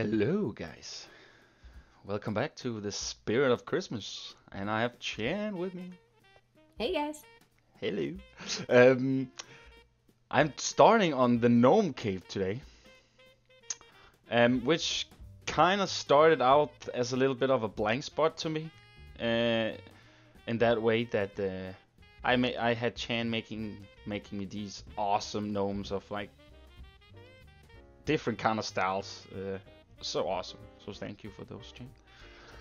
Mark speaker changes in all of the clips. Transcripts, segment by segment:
Speaker 1: Hello, guys. Welcome back to the Spirit of Christmas, and I have Chan with me.
Speaker 2: Hey guys.
Speaker 1: Hello. Um, I'm starting on the Gnome Cave today, which kind of started out as a little bit of a blank spot to me, uh, in that way that I had Chan making me these awesome gnomes of like different kind of styles. So awesome. So thank you for those, Chan.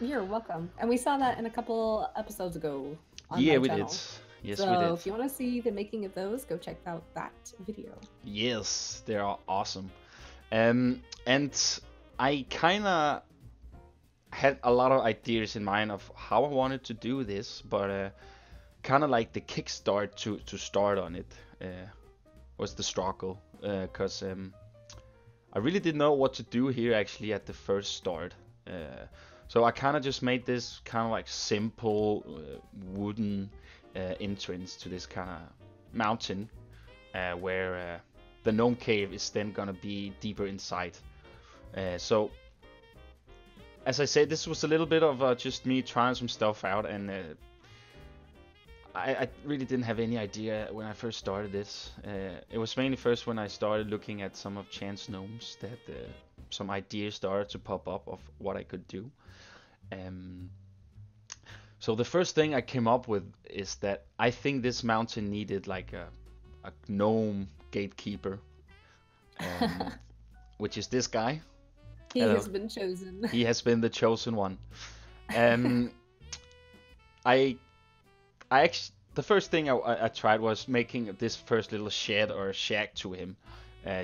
Speaker 2: You're welcome. And we saw that in a couple episodes ago on
Speaker 1: Yeah,
Speaker 2: my
Speaker 1: we did.
Speaker 2: channel.
Speaker 1: Yes, we
Speaker 2: So
Speaker 1: did.
Speaker 2: if you want to see the making of those, go check out that video.
Speaker 1: Yes, they are awesome. And I kind of had a lot of ideas in mind of how I wanted to do this, but kind of like the kickstart to start on it was the struggle, because I really didn't know what to do here actually at the first start. So I kind of just made this kind of like simple wooden entrance to this kind of mountain, where the gnome cave is then gonna be deeper inside. So as I said, this was a little bit of just me trying some stuff out, and I really didn't have any idea when I first started this. It was mainly first when I started looking at some of Chance gnomes that some ideas started to pop up of what I could do. Um, so the first thing I came up with is that I think this mountain needed like a gnome gatekeeper, um, which is this guy.
Speaker 2: He
Speaker 1: Hello.
Speaker 2: has been chosen.
Speaker 1: He has been the chosen one. Um, I, I actually, the first thing I tried was making this first little shed or shack to him,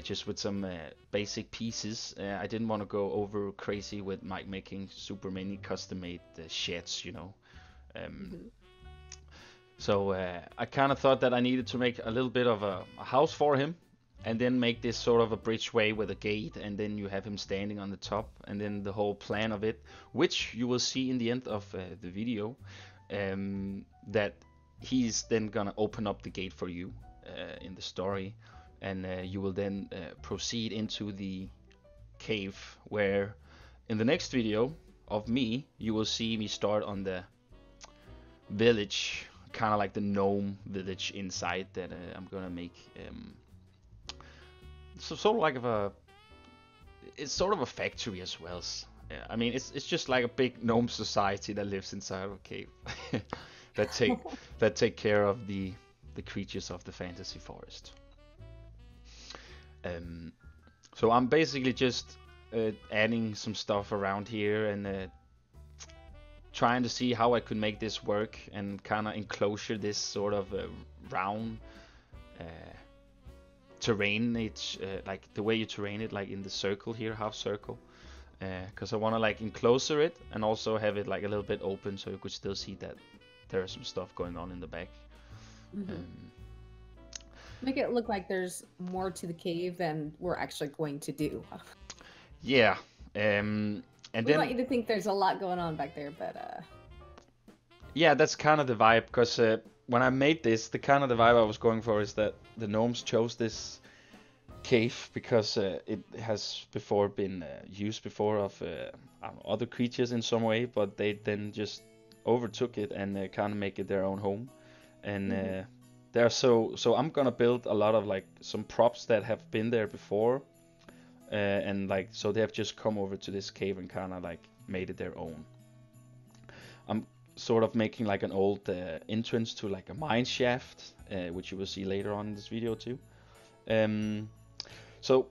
Speaker 1: just with some basic pieces. I didn't want to go over crazy with making super many custom-made sheds. Um,
Speaker 2: Mhm.
Speaker 1: so I kind of thought that I needed to make a little bit of a house for him, and then make this sort of a bridgeway with a gate, and then you have him standing on the top, and then the whole plan of it, which you will see in the end of the video, that he's then gonna open up the gate for you in the story, and you will then proceed into the cave, where in the next video of me, you will see me start on the village, kind of like the gnome village inside that I'm gonna make. So sort of like it's sort of a factory as well. I mean, it's just like a big gnome society that lives inside of a cave, that take care of the creatures of the fantasy forest. Um, so I'm basically just adding some stuff around here, and trying to see how I could make this work and kind of enclosure this sort of round uh, terrain. It's like the way you terrain it, like in the circle here, half circle. Because I want to like enclosure it and also have it like a little bit open, so you could still see that there is some stuff going on in the back.
Speaker 2: Mhm.
Speaker 1: Um,
Speaker 2: Make it look like there's more to the cave than we're actually going to do.
Speaker 1: yeah. And
Speaker 2: We want
Speaker 1: then
Speaker 2: you to think there's a lot going on back there, but
Speaker 1: yeah, that's kind of the vibe. Because when I made this, the kind of the vibe I was going for is that the gnomes chose this cave because it has before been used before of I don't know, other creatures in some way, but they then just overtook it and kind of make it their own home. And
Speaker 2: mhm.
Speaker 1: they're so I'm gonna build a lot of like some props that have been there before, and like so they have just come over to this cave and kind of like made it their own. I'm sort of making like an old entrance to like a mine shaft, which you will see later on in this video too. Um, so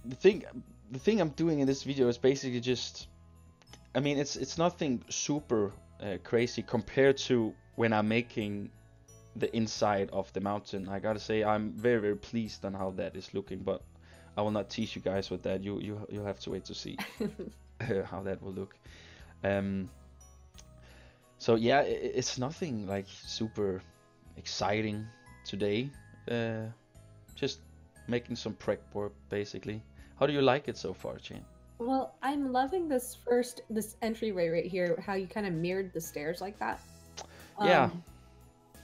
Speaker 1: the thing the thing I'm doing in this video is basically just, I mean, it's nothing super crazy compared to when I'm making the inside of the mountain. I gotta say I'm very pleased on how that is looking, but I will not tease you guys with that. You'll have to wait to see how that will look. Um, so yeah, it's nothing like super exciting today. Uh, just making some prep work basically. How do you like it so far, Jane?
Speaker 2: Well, I'm loving this entryway right here, how you kind of mirrored the stairs like that.
Speaker 1: Yeah.
Speaker 2: Um,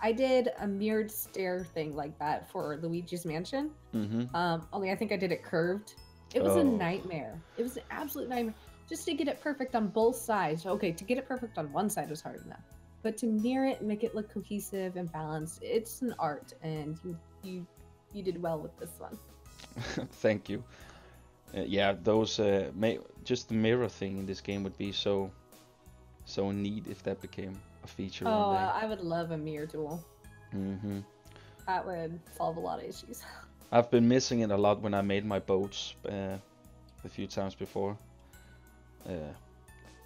Speaker 2: I did a mirrored stair thing like that for Luigi's Mansion.
Speaker 1: Mm-hmm.
Speaker 2: Only I think I did it curved. It was a
Speaker 1: Oh,
Speaker 2: nightmare. It was an absolute nightmare. Just to get it perfect on both sides. Okay, to get it perfect on one side was hard enough. But to mirror it and make it look cohesive and balanced, it's an art, and you did well with this one.
Speaker 1: thank you. Yeah, those just the mirror thing in this game would be so neat if that became a feature one
Speaker 2: Oh,
Speaker 1: day.
Speaker 2: I would love a mirror tool.
Speaker 1: Hmm.
Speaker 2: That would solve a lot of issues.
Speaker 1: I've been missing it a lot when I made my boats a few times before.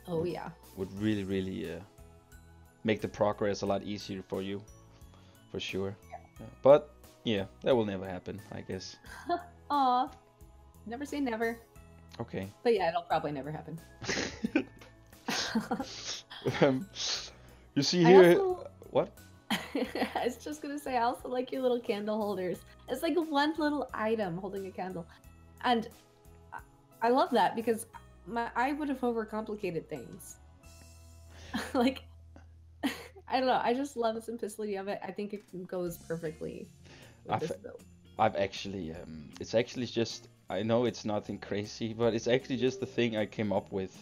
Speaker 2: Oh yeah.
Speaker 1: Would really make the progress a lot easier for you, for sure. But yeah, that will never happen, I guess.
Speaker 2: Aw. Never say never.
Speaker 1: Okay.
Speaker 2: But yeah, it'll probably never happen.
Speaker 1: um, you see
Speaker 2: I
Speaker 1: here,
Speaker 2: also
Speaker 1: what?
Speaker 2: I was just gonna say I also like your little candle holders. It's like one little item holding a candle. And I love that because I would have overcomplicated things. Like I don't know, I just love the simplicity of it. I think it goes perfectly with
Speaker 1: I've
Speaker 2: this build.
Speaker 1: I've actually it's actually just, I know it's nothing crazy, but it's actually just the thing I came up with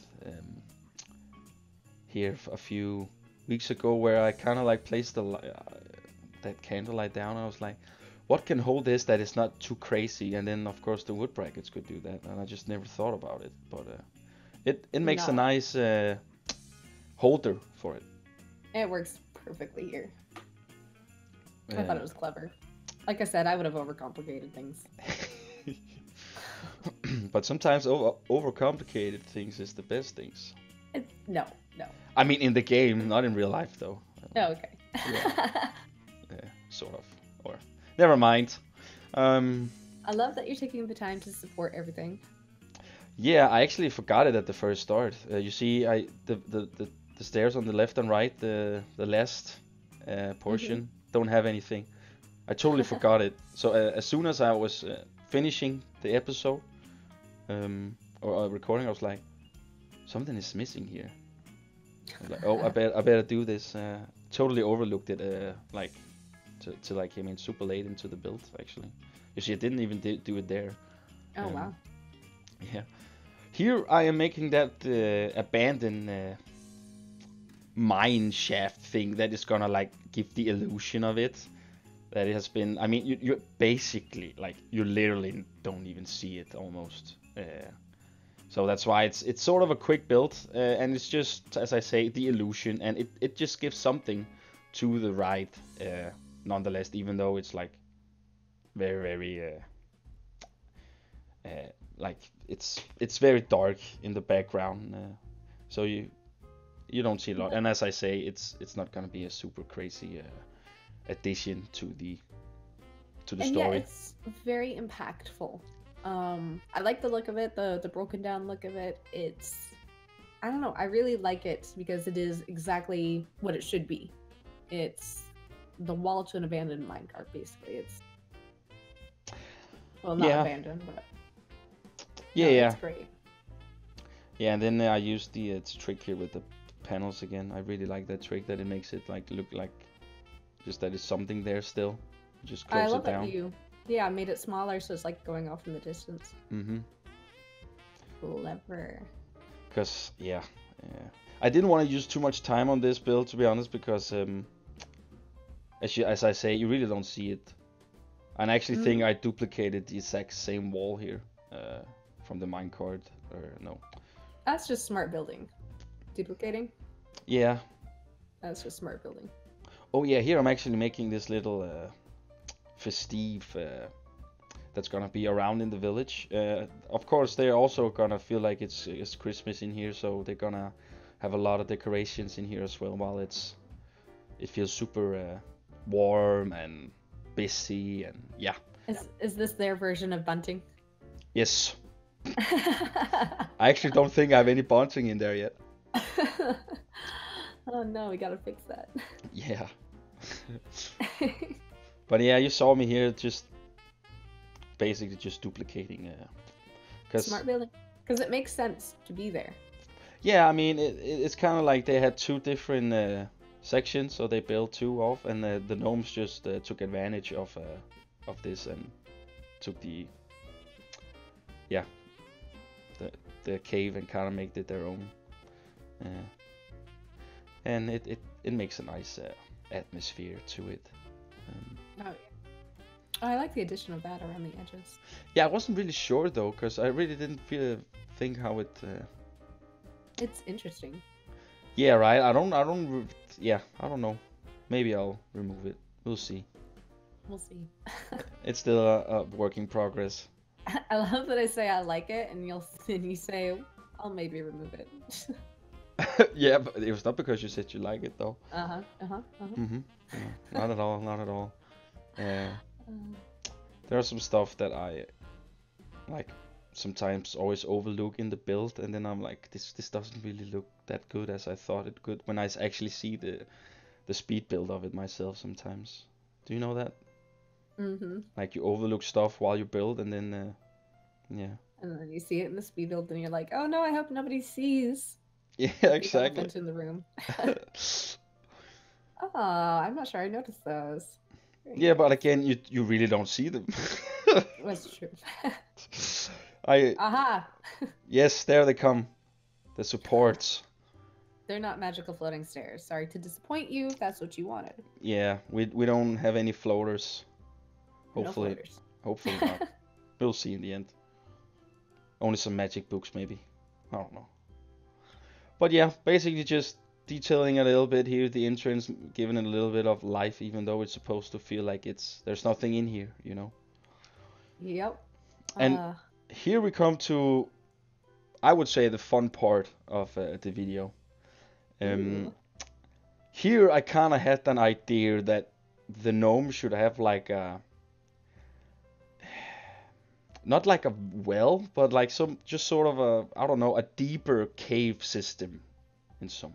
Speaker 1: here a few weeks ago, where I kind of like placed that candlelight down. I was like, what can hold this that is not too crazy? And then of course the wood brackets could do that, and I just never thought about it. But it makes a
Speaker 2: No,
Speaker 1: nice holder for it.
Speaker 2: it works perfectly here. I thought
Speaker 1: Uh,
Speaker 2: it was clever. Like I said, I would have overcomplicated things.
Speaker 1: but sometimes overcomplicated things is the best things.
Speaker 2: No, no.
Speaker 1: I mean, in the game, not in real life, though.
Speaker 2: Oh, okay.
Speaker 1: Yeah, sort of. Or never mind. Um,
Speaker 2: I love that you're taking the time to support everything.
Speaker 1: yeah, I actually forgot it at the first start. You see, the stairs on the left and right, the last portion don't have anything. I totally forgot it. So as soon as I was finishing the episode, or recording, I was like, something is missing here. I was like, oh, I better do this. Totally overlooked it. Like till I came in super late into the build. Actually, you see, I didn't even do it there.
Speaker 2: Oh, wow.
Speaker 1: Yeah. Here I am making that abandoned mine shaft thing that is gonna like give the illusion of it. That it has been. I mean, you basically like you literally don't even see it almost. So that's why it's sort of a quick build, and it's just, as I say, the illusion, and it just gives something to the ride, nonetheless, even though it's like very like it's very dark in the background, so you don't see a lot. And as I say, it's not gonna be a super crazy addition to the
Speaker 2: And
Speaker 1: story.
Speaker 2: yeah, it's very impactful. I like the look of it, the broken down look of it. I don't know, I really like it because it is exactly what it should be. It's the wall to an abandoned minecart, basically. It's, well, not
Speaker 1: Yeah,
Speaker 2: abandoned, but
Speaker 1: yeah,
Speaker 2: no,
Speaker 1: yeah,
Speaker 2: it's great.
Speaker 1: yeah. And then I used the trick here with the panels again. I really like that trick, that it makes it like look like just that it's something there still. Just
Speaker 2: I
Speaker 1: close
Speaker 2: love
Speaker 1: it
Speaker 2: that
Speaker 1: down.
Speaker 2: you, yeah, made it smaller so it's like going off in the distance.
Speaker 1: Mm-hmm.
Speaker 2: Clever.
Speaker 1: Because yeah, I didn't want to use too much time on this build, to be honest, because as I say, you really don't see it. And I actually think I duplicated the exact same wall here from the minecart, or no.
Speaker 2: That's just smart building. Duplicating,
Speaker 1: Yeah.
Speaker 2: that's just smart building.
Speaker 1: Oh yeah, here I'm actually making this little festive that's gonna be around in the village. Of course, they're also gonna feel like it's Christmas in here, so they're gonna have a lot of decorations in here as well. While it feels super warm and busy, and yeah.
Speaker 2: Is this their version of bunting?
Speaker 1: Yes. I actually don't think I have any bunting in there yet.
Speaker 2: Oh no, we gotta fix that.
Speaker 1: Yeah. But yeah, you saw me here just basically just duplicating.
Speaker 2: Smart building. Because it makes sense to be there.
Speaker 1: Yeah, I mean it's kind of like they had two different sections, so they built two off, and the gnomes just took advantage of this and took the the cave and kind of make it their own. And it makes a nice atmosphere to it.
Speaker 2: Oh, I like the addition of that around the edges.
Speaker 1: Yeah, I wasn't really sure though, because I really didn't think how it.
Speaker 2: It's interesting.
Speaker 1: Yeah, right. I don't know. Maybe I'll remove it. We'll see.
Speaker 2: We'll see.
Speaker 1: It's still a work in progress.
Speaker 2: I love that I say I like it, and you say I'll maybe remove it.
Speaker 1: Yeah, but it was not because you said you like it though.
Speaker 2: Mm-hmm.
Speaker 1: Yeah, not at all. Not at all. There are some stuff that I like sometimes always overlook in the build, and then I'm like, this doesn't really look that good as I thought it could when I actually see the speed build of it myself sometimes. Do you know that?
Speaker 2: Mm-hmm.
Speaker 1: Like you overlook stuff while you build, and then yeah.
Speaker 2: And then you see it in the speed build, and you're like, oh no, I hope nobody sees.
Speaker 1: Yeah,
Speaker 2: The
Speaker 1: exactly.
Speaker 2: elephant in the room. Oh, I'm not sure I noticed those. Very
Speaker 1: Yeah, but
Speaker 2: nice.
Speaker 1: again, you really don't see them.
Speaker 2: That's true.
Speaker 1: I
Speaker 2: Aha!
Speaker 1: Yes, there they come. The supports.
Speaker 2: They're not magical floating stairs. Sorry to disappoint you if that's what you wanted.
Speaker 1: Yeah, we don't have any floaters.
Speaker 2: No
Speaker 1: Hopefully,
Speaker 2: floaters.
Speaker 1: hopefully not. We'll see in the end. Only some magic books maybe. I don't know. But yeah, basically just detailing a little bit here, the entrance, giving it a little bit of life, even though it's supposed to feel like there's nothing in here, you know.
Speaker 2: Yep.
Speaker 1: And here we come to, I would say, the fun part of the video.
Speaker 2: Ooh.
Speaker 1: Here I kind of had an idea that the gnome should have like a, not like a well, but like some, just sort of a, I don't know, a deeper cave system in some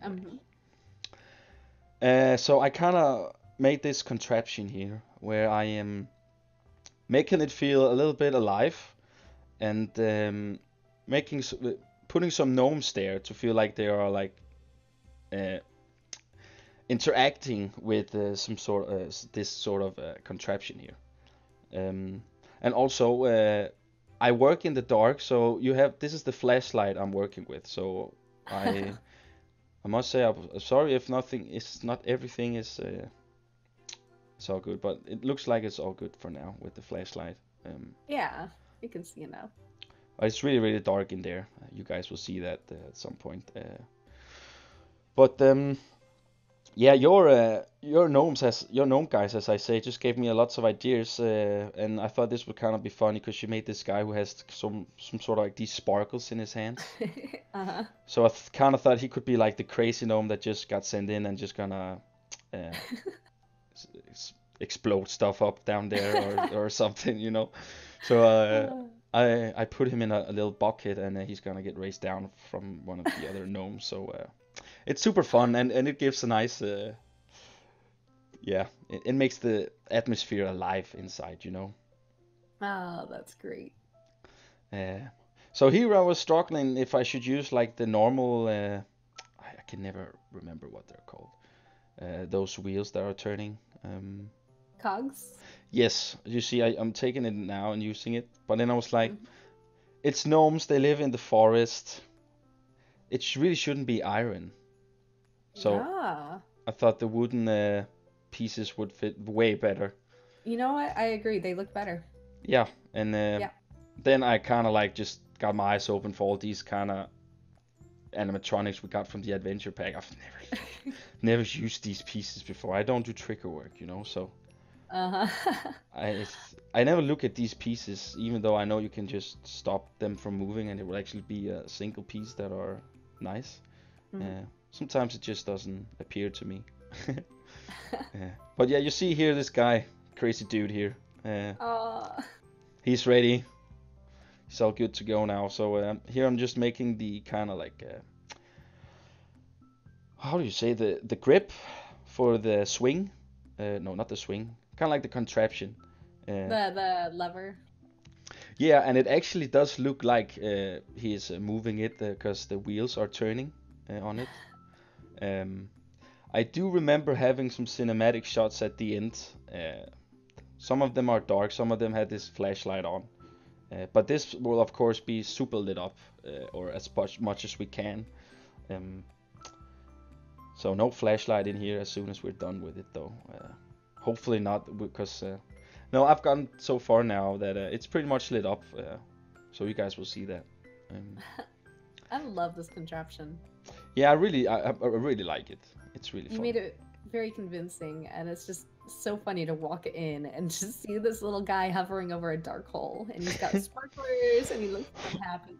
Speaker 1: way. So I kind of made this contraption here where I am making it feel a little bit alive, and putting some gnomes there to feel like they are like interacting with some sort this sort of contraption here. And also I work in the dark, so this is the flashlight I'm working with. So I must say I'm sorry if not everything is it's all good, but it looks like it's all good for now with the flashlight.
Speaker 2: Yeah, you can see it now.
Speaker 1: It's really really dark in there. You guys will see that at some point. But yeah, your gnome guys, as I say, just gave me lots of ideas, and I thought this would kind of be funny because you made this guy who has some sort of like these sparkles in his hands. So I kind of thought he could be like the crazy gnome that just got sent in and just gonna explode stuff up down there or something, you know. So I put him in a little bucket, and he's gonna get raised down from one of the other gnomes. So it's super fun, and it gives a nice yeah, it makes the atmosphere alive inside, you know.
Speaker 2: Oh, that's great.
Speaker 1: So here I was struggling if I should use like the normal I can never remember what they're called, those wheels that are turning.
Speaker 2: Cogs?
Speaker 1: Yes, you see, I'm taking it now and using it, but then I was like, it's gnomes, they live in the forest. It really shouldn't be iron. So I thought the wooden pieces would fit way better.
Speaker 2: You know what? I agree. They look better.
Speaker 1: Yeah, and then I kind of like just got my eyes open for all these kind of animatronics we got from the adventure pack. I've never used these pieces before. I don't do trigger work, you know, so I never look at these pieces, even though I know you can just stop them from moving and it will actually be a single piece that are nice. Sometimes it just doesn't appear to me. But yeah, you see here this guy, crazy dude here. He's ready. He's all good to go now. So here I'm just making the kind of like how do you say, the grip for the swing? No, not the swing. Kind of like the contraption.
Speaker 2: The lever.
Speaker 1: Yeah, and it actually does look like he is moving it because the wheels are turning on it. I do remember having some cinematic shots at the end. Some of them are dark, some of them had this flashlight on. But this will of course be super lit up, or as much as we can. Um, so no flashlight in here as soon as we're done with it though. Hopefully not, because no, I've gotten so far now that it's pretty much lit up, so you guys will see that. Um,
Speaker 2: I love this contraption.
Speaker 1: yeah, I really like it. It's really
Speaker 2: You
Speaker 1: fun.
Speaker 2: made it very convincing, and it's just so funny to walk in and just see this little guy hovering over a dark hole, and he's got sparklers, and he looks so happy.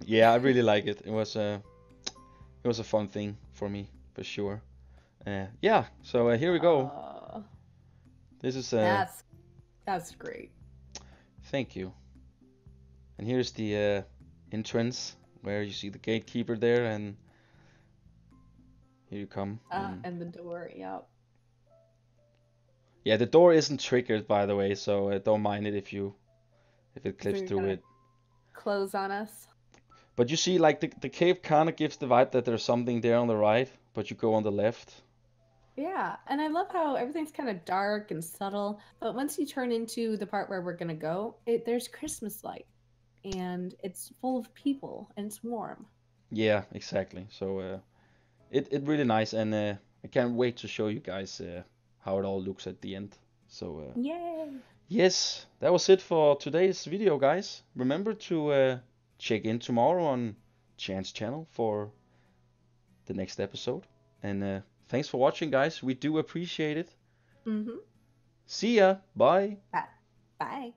Speaker 1: Yeah, I really like it. It was a fun thing for me for sure. Yeah, so here we go.
Speaker 2: Oh,
Speaker 1: This is
Speaker 2: that's great.
Speaker 1: thank you. And here's the entrance where you see the gatekeeper there, and here you come.
Speaker 2: And the door, yep.
Speaker 1: Yeah, the door isn't triggered, by the way, so don't mind it if it clips
Speaker 2: you're
Speaker 1: through
Speaker 2: gonna
Speaker 1: it.
Speaker 2: Close on us.
Speaker 1: But you see, like the cave kind of gives the vibe that there's something there on the right, but you go on the left.
Speaker 2: Yeah, and I love how everything's kind of dark and subtle, but once you turn into the part where we're gonna go, there's Christmas light, and it's full of people, and it's warm.
Speaker 1: Yeah, exactly. So it really nice, and I can't wait to show you guys how it all looks at the end. So
Speaker 2: Yay!
Speaker 1: yes, that was it for today's video, guys. Remember to check in tomorrow on Chant's channel for the next episode. And thanks for watching, guys. We do appreciate it.
Speaker 2: Mm-hmm.
Speaker 1: See ya. Bye.
Speaker 2: Bye.